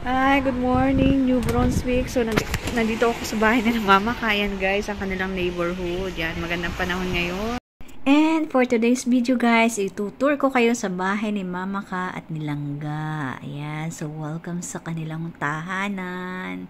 Hi, good morning, New Brunswick. So, nandito ako sa bahay ng Mama Kayan, guys, ang kanilang neighborhood. Yan, magandang panahon ngayon. And for today's video, guys, itutour ko kayo sa bahay ni Mama Ka at ni Langga. Ayan, so welcome sa kanilang tahanan.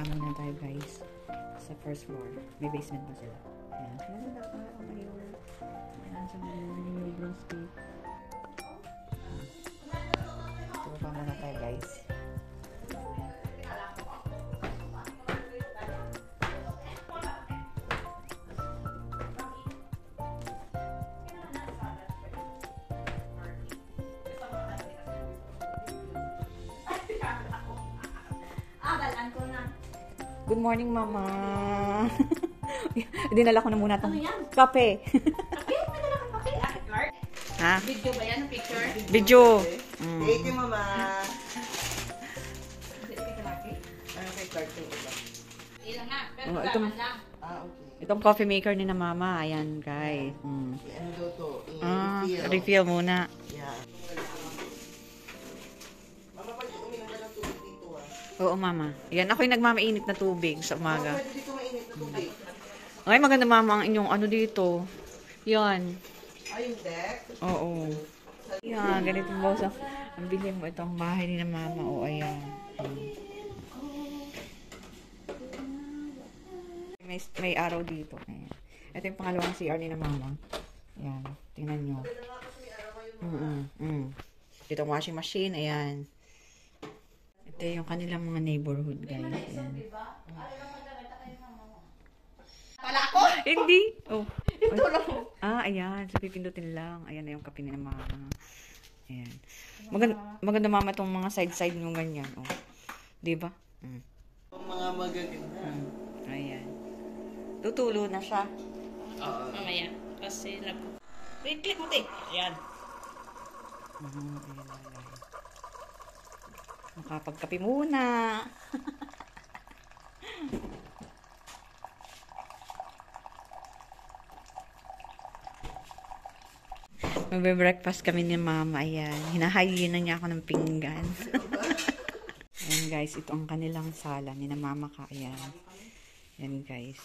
Muna tayo, guys, sa first floor. May basement na sila. Ayan. Ayan na kayo. Ayan sa mga New Brunswick. Tupa muna tayo, guys. Good morning, Mama. Dinala ko na muna itong kape. Kape? May dala kang kape? Ah, Clark? Ha? Video ba yan? Picture? Video. Thank you, Mama. Hindi ka laki? Ano kay Clark yung iba? Ilang nga. Pero Oh, laman lang. Okay. Itong coffee maker ni na Mama. Ayan, guys. Ano daw to? Refill. Refill muna. Yeah. Mama, pwede uminom ka ng tubig dito, Oo, Mama. Ayan, ako'y nagmamainit na tubig sa umaga. Pwede dito mainit na tubig. Ay, maganda, Mama, ang inyong ano dito. Yan. Ay, yung deck? Oo. Yan, ganito mo sa... Ang bilhin mo itong bahay ni na Mama. O, ayan. May araw dito. Ayan. Ito yung pangalawang CR ni na Mama. Ayan. Tingnan nyo. Dito ang washing machine. Ayan. Ito yung kanilang mga neighborhood, guys. Ayan. Pala ako? Hindi. Oh. Ito lang. Ayan. So, pipindutin lang. Ayan na yung kape ni na Mama. Ayan. Maganda, Mama, itong mga side-side nyo ganyan. Oh. Diba? Mga magaganda. Ayan. Tutulo na siya. Mamaya. Kasi wait, click mo, te. Ayan. Ayan na, guys. Makapagkape muna. Magbe-breakfast kami ni Mama. Ayan. Hinahayin na niya ako ng pinggan. Ayan, guys. Ito ang kanilang sala ni na Mama Ka. Ayan. Ayan, guys.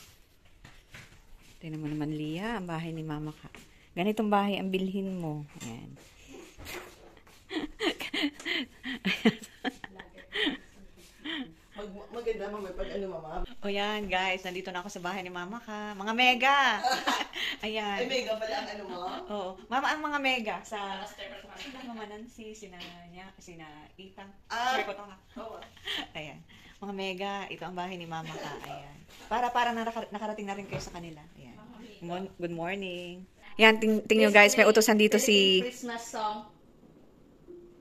Tingnan mo naman, Lia. Ang bahay ni Mama Ka. Ganitong bahay ang bilhin mo. Ayan. Maganda, Mama. Pag ano, Mama? O yan, guys. Nandito na ako sa bahay ni Mama Ka. Mga mega! Ayan. Ay, mega pala ang ano mo? Oo. Mama, ang mga mega sa... Sina Mama Nancy, sina Itang. Sorry ko ito nga. Ayan. Mga mega. Ito ang bahay ni Mama Ka. Ayan. Para nakarating na rin kayo sa kanila. Ayan. Good morning. Ayan, tingnan nyo, guys. May utosan dito si... Christmas song.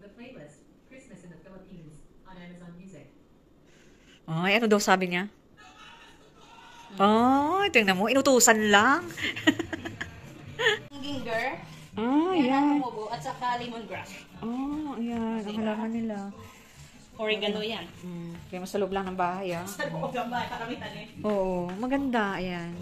The playlist, Christmas in the Philippines, on Amazon Music. Ay, ano daw sabi niya? Ay, tingnan mo. Inutusan lang. Ginger. Ayan. Tumubo. At saka lemongrass. Ayan. Ang halaman nila. Oregano yan. Kaya mas sa loob lang ng bahay, ah. Sa loob ng bahay, karamihan eh. Oo, maganda. Ayan.